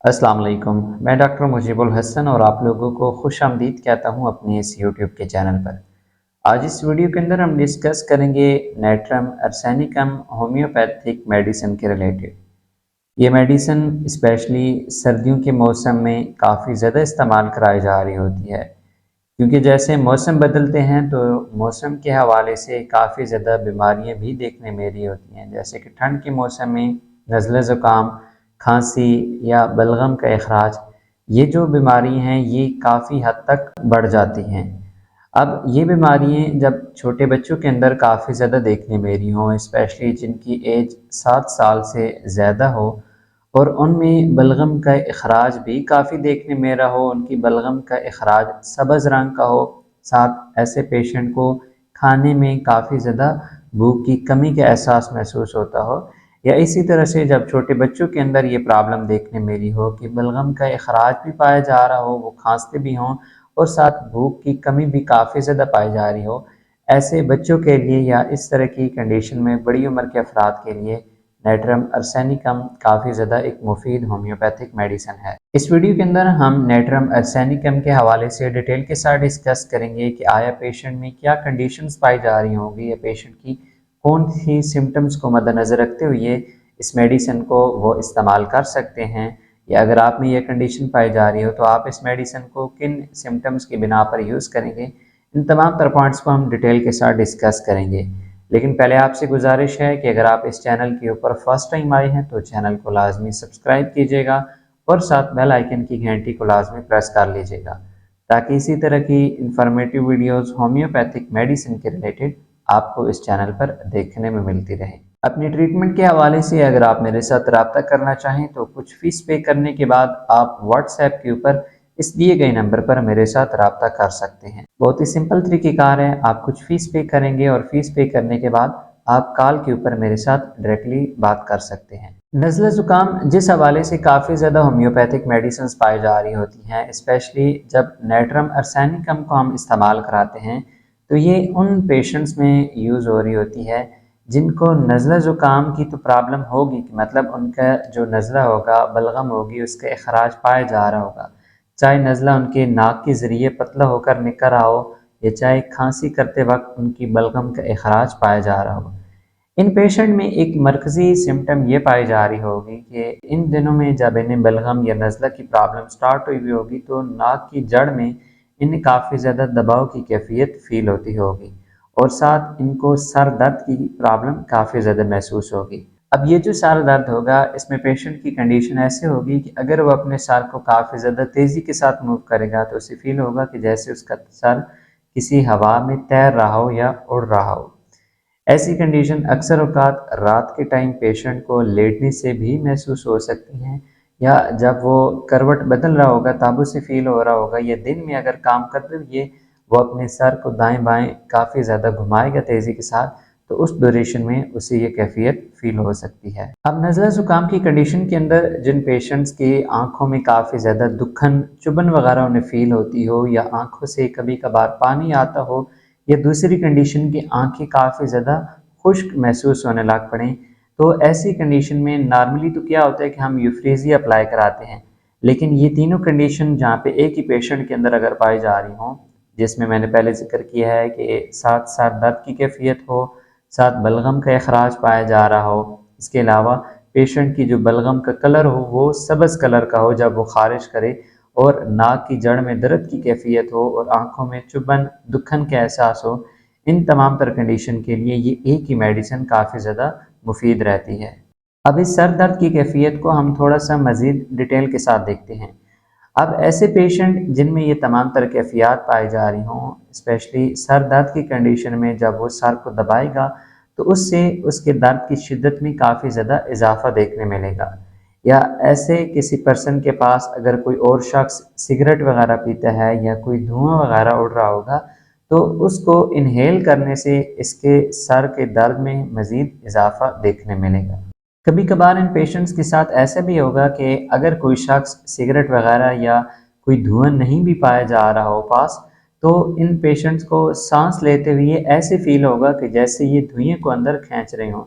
अस्सलाम वालेकुम। मैं डॉक्टर मुजीबुल हसन और आप लोगों को खुशामदीद कहता हूँ अपने इस यूट्यूब के चैनल पर। आज इस वीडियो के अंदर हम डिस्कस करेंगे नेट्रम अर्सेनिकम होम्योपैथिक मेडिसिन के रिलेटेड। ये मेडिसिन स्पेशली सर्दियों के मौसम में काफ़ी ज़्यादा इस्तेमाल कराई जा रही होती है, क्योंकि जैसे मौसम बदलते हैं तो मौसम के हवाले से काफ़ी ज़्यादा बीमारियां भी देखने में रही होती हैं, जैसे कि ठंड के मौसम में नज़ला ज़ुकाम, खांसी या बलगम का अखराज। ये जो बीमारी हैं ये काफ़ी हद तक बढ़ जाती हैं। अब ये बीमारियां जब छोटे बच्चों के अंदर काफ़ी ज़्यादा देखने में रही हों, स्पेशली जिनकी एज 7 साल से ज़्यादा हो और उनमें बलगम का अखराज भी काफ़ी देखने में रहा हो, उनकी बलगम का अखराज सब्ज़ रंग का हो, साथ ऐसे पेशेंट को खाने में काफ़ी ज़्यादा भूख की कमी का एहसास महसूस होता हो, या इसी तरह से जब छोटे बच्चों के अंदर ये प्रॉब्लम देखने में रही हो कि बलगम का अखराज भी पाया जा रहा हो, वो खांसते भी हों और साथ भूख की कमी भी काफ़ी ज़्यादा पाई जा रही हो, ऐसे बच्चों के लिए या इस तरह की कंडीशन में बड़ी उम्र के अफराद के लिए नेट्रम अर्सेनिकम काफ़ी ज़्यादा एक मुफीद होम्योपैथिक मेडिसिन है। इस वीडियो के अंदर हम नेट्रम अर्सेनिकम के हवाले से डिटेल के साथ डिस्कस करेंगे कि आया पेशेंट में क्या कंडीशंस पाई जा रही होंगी या पेशेंट की कौन सी सिम्टम्स को मद्देनज़र रखते हुए इस मेडिसिन को वो इस्तेमाल कर सकते हैं, या अगर आप में यह कंडीशन पाई जा रही हो तो आप इस मेडिसिन को किन सिम्टम्स की बिना पर यूज़ करेंगे। इन तमाम तर पॉइंट्स को हम डिटेल के साथ डिस्कस करेंगे। लेकिन पहले आपसे गुजारिश है कि अगर आप इस चैनल के ऊपर फर्स्ट टाइम आए हैं तो चैनल को लाजमी सब्सक्राइब कीजिएगा और साथ बेल आइकन की घंटी को लाजमी प्रेस कर लीजिएगा, ताकि इसी तरह की इंफॉर्मेटिव वीडियोस होम्योपैथिक मेडिसिन के रिलेटेड आपको इस चैनल पर देखने में मिलती रहे। अपनी ट्रीटमेंट के हवाले से अगर आप मेरे साथ रब्ता करना चाहें तो कुछ फीस पे करने के बाद आप व्हाट्सएप के ऊपर इस दिए गए नंबर पर मेरे साथ रब्ता कर सकते हैं। बहुत ही सिंपल तरीक़ेकार है, आप कुछ फ़ीस पे करेंगे और फ़ीस पे करने के बाद आप कॉल के ऊपर मेरे साथ डायरेक्टली बात कर सकते हैं। नज़ला ज़ुकाम जिस हवाले से काफ़ी ज़्यादा होम्योपैथिक मेडिसिन पाई जा रही होती हैं, स्पेशली जब नेट्रम अर्सेनिकम को हम इस्तेमाल कराते हैं तो ये उन पेशेंट्स में यूज़ हो रही होती है जिनको नज़ला ज़ुकाम की तो प्रॉब्लम होगी, कि मतलब उनका जो नज़ला होगा, बलगम होगी, उसका अखराज पाया जा रहा होगा, चाहे नज़ला उनके नाक के ज़रिए पतला होकर निकल रहा हो या चाहे खांसी करते वक्त उनकी बलगम का अखराज पाया जा रहा हो। इन पेशेंट में एक मरकज़ी सिम्टम ये पाई जा रही होगी कि इन दिनों में जब इन्हें बलगम या नज़ला की प्रॉब्लम स्टार्ट हुई हुई होगी तो नाक की जड़ में इन्हें काफ़ी ज़्यादा दबाव की कैफियत फ़ील होती होगी और साथ इनको सर दर्द की प्रॉब्लम काफ़ी ज़्यादा महसूस होगी। अब ये जो सर दर्द होगा, इसमें पेशेंट की कंडीशन ऐसे होगी कि अगर वो अपने सर को काफ़ी ज़्यादा तेज़ी के साथ मूव करेगा तो उसे फील होगा कि जैसे उसका सर किसी हवा में तैर रहा हो या उड़ रहा हो। ऐसी कंडीशन अक्सर औक़ात रात के टाइम पेशेंट को लेटने से भी महसूस हो सकती हैं, या जब वो करवट बदल रहा होगा तब उसे फील हो रहा होगा, या दिन में अगर काम करते हुए वो अपने सर को दाएं बाएं काफ़ी ज़्यादा घुमाएगा तेज़ी के साथ तो उस ड्यूरेशन में उसे ये कैफियत फील हो सकती है। अब नज़ला ज़ुकाम की कंडीशन के अंदर जिन पेशेंट्स की आंखों में काफ़ी ज़्यादा दुखन चुभन वगैरह उन्हें फील होती हो, या आंखों से कभी कभार पानी आता हो, या दूसरी कंडीशन की आंखें काफ़ी ज़्यादा खुश्क महसूस होने लग पड़ें, तो ऐसी कंडीशन में नॉर्मली तो क्या होता है कि हम यूफ्रेज़िया अप्लाई कराते हैं। लेकिन ये तीनों कंडीशन जहाँ पे एक ही पेशेंट के अंदर अगर पाई जा रही हों, जिसमें मैंने पहले ज़िक्र किया है कि साथ सर दर्द की कैफियत हो, साथ बलगम का अखराज पाया जा रहा हो, इसके अलावा पेशेंट की जो बलगम का कलर हो वो सब्ज़ कलर का हो जब वो ख़ारिज करे, और नाक की जड़ में दर्द की कैफियत हो और आँखों में चुभन दुखन का एहसास हो, इन तमाम तर कंडीशन के लिए ये एक ही मेडिसिन काफ़ी ज़्यादा मुफीद रहती है। अब इस सर दर्द की कैफियत को हम थोड़ा सा मज़ीद डिटेल के साथ देखते हैं। अब ऐसे पेशेंट जिनमें ये तमाम तरह कैफियत पाई जा रही हों, स्पेशली सर दर्द की कंडीशन में जब वो सर को दबाएगा तो उससे उसके दर्द की शिद्दत में काफ़ी ज़्यादा इजाफा देखने मिलेगा। या ऐसे किसी पर्सन के पास अगर कोई और शख्स सिगरेट वगैरह पीता है या कोई धुआं वगैरह उड़ रहा होगा तो उसको इनहेल करने से इसके सर के दर्द में मज़ीद इजाफा देखने मिलेगा। कभी कभार इन पेशेंट्स के साथ ऐसा भी होगा कि अगर कोई शख्स सिगरेट वगैरह या कोई धुआं नहीं भी पाया जा रहा हो पास, तो इन पेशेंट्स को सांस लेते हुए ऐसे फील होगा कि जैसे ये धुएं को अंदर खींच रहे हों।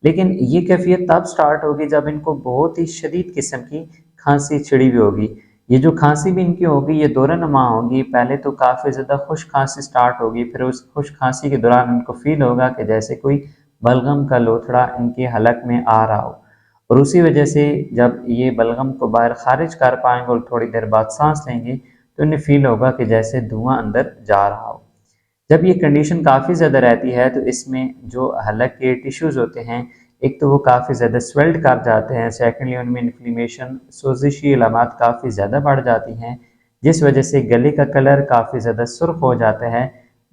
लेकिन ये कैफियत तब स्टार्ट होगी जब इनको बहुत ही शदीद किस्म की खांसी छिड़ी हुई होगी। ये जो खांसी भी इनकी होगी ये दौरानुमा होगी। पहले तो काफ़ी ज़्यादा खुश्क खांसी स्टार्ट होगी, फिर उस खुश्क खांसी के दौरान इनको फील होगा कि जैसे कोई बलगम का लोथड़ा इनके हलक में आ रहा हो, और उसी वजह से जब ये बलगम को बाहर खारिज कर पाएंगे और थोड़ी देर बाद सांस लेंगे तो इन्हें फील होगा कि जैसे धुआं अंदर जा रहा हो। जब ये कंडीशन काफ़ी ज़्यादा रहती है तो इसमें जो हलक के टिश्यूज़ होते हैं, एक तो वो काफ़ी ज़्यादा स्वेल्ड कर जाते हैं, सेकेंडली उनमें इन्फ्लेमेशन सोजिशी अलामत काफ़ी ज़्यादा बढ़ जाती हैं, जिस वजह से गले का कलर काफ़ी ज़्यादा सुर्ख हो जाता है।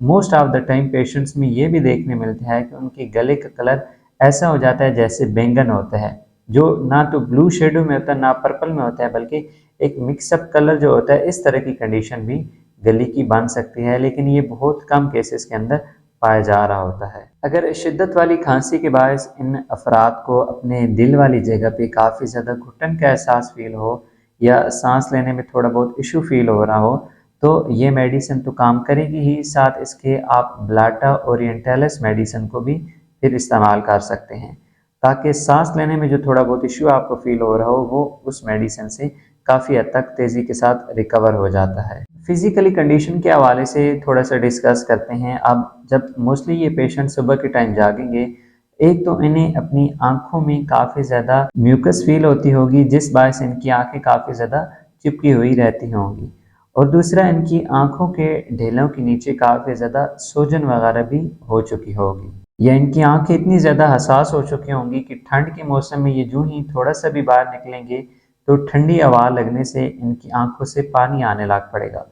Most of the time patients में ये भी देखने मिलता है कि उनके गले का कलर ऐसा हो जाता है जैसे बैंगन होता है, जो ना तो ब्लू शेडो में होता है ना पर्पल में होता है, बल्कि एक मिक्सअप कलर जो होता है। इस तरह की कंडीशन भी गले की बन सकती है, लेकिन ये बहुत कम केसेस के अंदर पाया जा रहा होता है। अगर शिद्दत वाली खांसी के बायस इन अफराद को अपने दिल वाली जगह पे काफ़ी ज़्यादा घुटन का एहसास फील हो या सांस लेने में थोड़ा बहुत इशू फील हो रहा हो, तो ये मेडिसिन तो काम करेगी ही, साथ इसके आप ब्लाटा ओरिएंटलिस मेडिसिन को भी फिर इस्तेमाल कर सकते हैं, ताकि सांस लेने में जो थोड़ा बहुत इशू आपको फील हो रहा हो वो उस मेडिसिन से काफ़ी हद तक तेज़ी के साथ रिकवर हो जाता है। फिजिकली कंडीशन के हवाले से थोड़ा सा डिस्कस करते हैं। अब जब मोस्टली ये पेशेंट सुबह के टाइम जागेंगे, एक तो इन्हें अपनी आंखों में काफ़ी ज़्यादा म्यूकस फील होती होगी, जिस बायस इनकी आंखें काफ़ी ज़्यादा चिपकी हुई रहती होंगी, और दूसरा इनकी आंखों के ढेलों के नीचे काफ़ी ज़्यादा सूजन वगैरह भी हो चुकी होगी, या इनकी आंखें इतनी ज़्यादा हसास हो चुकी होंगी कि ठंड के मौसम में ये यूं ही थोड़ा सा भी बाहर निकलेंगे तो ठंडी हवा लगने से इनकी आंखों से पानी आने लग पड़ेगा।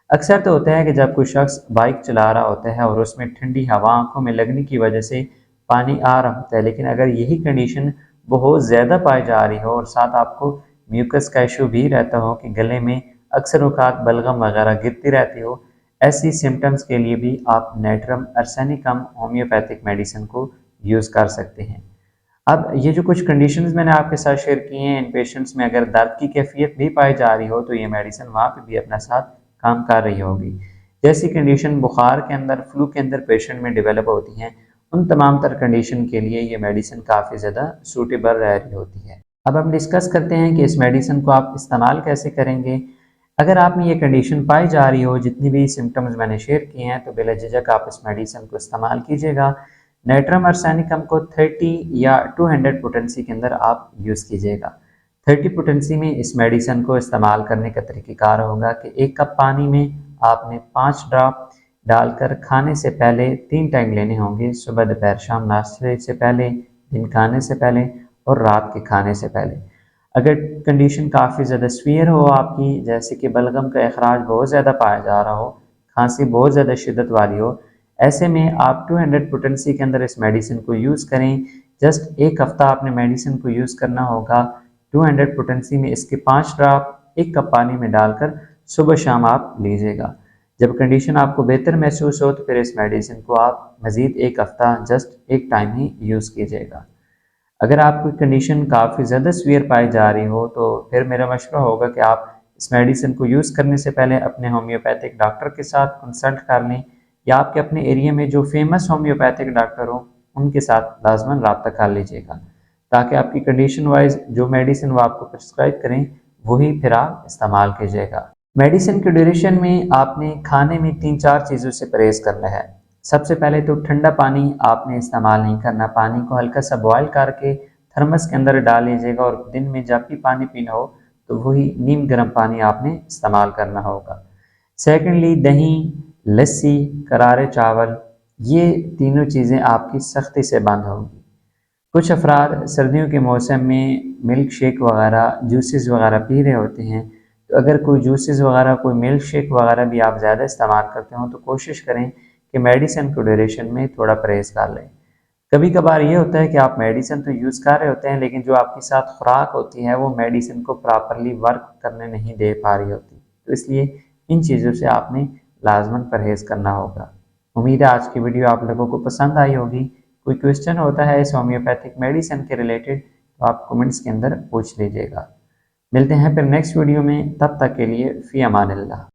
अक्सर तो होता है कि जब कोई शख्स बाइक चला रहा होता है और उसमें ठंडी हवा आंखों में लगने की वजह से पानी आ रहा होता है, लेकिन अगर यही कंडीशन बहुत ज़्यादा पाई जा रही हो और साथ आपको म्यूकस का इशू भी रहता हो कि गले में अक्सर औकात बलगम वगैरह गिरती रहती हो, ऐसी सिम्टम्स के लिए भी आप नेट्रम अर्सेनिकम होम्योपैथिक मेडिसिन को यूज़ कर सकते हैं। अब ये जो कुछ कंडीशंस मैंने आपके साथ शेयर किए हैं, इन पेशेंट्स में अगर दर्द की कैफियत भी पाई जा रही हो तो ये मेडिसिन वहाँ पे भी अपना साथ काम कर रही होगी। जैसी कंडीशन बुखार के अंदर, फ्लू के अंदर पेशेंट में डेवलप होती हैं, उन तमाम तर कंडीशन के लिए ये मेडिसिन काफ़ी ज़्यादा सूटेबल रह रही होती है। अब हम डिस्कस करते हैं कि इस मेडिसिन को आप इस्तेमाल कैसे करेंगे। अगर आप में ये कंडीशन पाई जा रही हो, जितनी भी सिम्टम्स मैंने शेयर किए हैं, तो बिला झिझक आप इस मेडिसिन को इस्तेमाल कीजिएगा। नाइट्रम अर्सेनिकम को 30 या 200 पोटेंसी के अंदर आप यूज़ कीजिएगा। 30 पोटेंसी में इस मेडिसिन को इस्तेमाल करने का तरीक़ेकार होगा कि 1 कप पानी में आपने 5 ड्रॉप डालकर खाने से पहले 3 टाइम लेने होंगे, सुबह दोपहर शाम, नाश्ते से पहले, दिन खाने से पहले और रात के खाने से पहले। अगर कंडीशन काफ़ी ज़्यादा सीवियर हो आपकी, जैसे कि बलगम का अखराज बहुत ज़्यादा पाया जा रहा हो, खांसी बहुत ज़्यादा शिद्दत वाली हो, ऐसे में आप 200 पोटेंसी के अंदर इस मेडिसिन को यूज़ करें। जस्ट 1 हफ्ता आपने मेडिसिन को यूज़ करना होगा। 200 पोटेंसी में इसके 5 ड्रॉप 1 कप पानी में डालकर सुबह शाम आप लीजिएगा। जब कंडीशन आपको बेहतर महसूस हो तो फिर इस मेडिसिन को आप मज़ीद 1 हफ्ता जस्ट 1 टाइम ही यूज़ कीजिएगा। अगर आपकी कंडीशन काफ़ी ज़्यादा सीवियर पाई जा रही हो तो फिर मेरा मशवरा होगा कि आप इस मेडिसिन को यूज़ करने से पहले अपने होम्योपैथिक डॉक्टर के साथ कंसल्ट कर लें, या आपके अपने एरिया में जो फेमस होम्योपैथिक डॉक्टर हो उनके साथ लाजमन रब्ता कर लीजिएगा, ताकि आपकी कंडीशन वाइज जो मेडिसिन वो आपको प्रिस्क्राइब करें वही फिर आप इस्तेमाल कीजिएगा। मेडिसिन के ड्यूरेशन में आपने खाने में 3-4 चीज़ों से परहेज़ करना है। सबसे पहले तो ठंडा पानी आपने इस्तेमाल नहीं करना। पानी को हल्का सा बॉयल करके थर्मस के अंदर डाल लीजिएगा, और दिन में जब भी पानी पीना हो तो वही नीम गर्म पानी आपने इस्तेमाल करना होगा। सेकेंडली, दही, लस्सी, करारे चावल, ये तीनों चीज़ें आपकी सख्ती से बंद होंगी। कुछ अफराद सर्दियों के मौसम में मिल्क शेक वगैरह, जूसेस वगैरह पी रहे होते हैं, तो अगर कोई जूसेस वगैरह, कोई मिल्क शेक वगैरह भी आप ज़्यादा इस्तेमाल करते हो तो कोशिश करें कि मेडिसिन के ड्यूरेशन में थोड़ा परहेज़ कर लें। कभी कभार ये होता है कि आप मेडिसिन तो यूज़ कर रहे होते हैं, लेकिन जो आपके साथ खुराक होती है वो मेडिसिन को प्रॉपरली वर्क करने नहीं दे पा रही होती, तो इसलिए इन चीज़ों से आपने लाजमन परहेज़ करना होगा। उम्मीद है आज की वीडियो आप लोगों को पसंद आई होगी। कोई क्वेश्चन होता है इस होम्योपैथिक मेडिसिन के रिलेटेड तो आप कमेंट्स के अंदर पूछ लीजिएगा। मिलते हैं फिर नेक्स्ट वीडियो में, तब तक के लिए फ़ी अमानिल्लाह।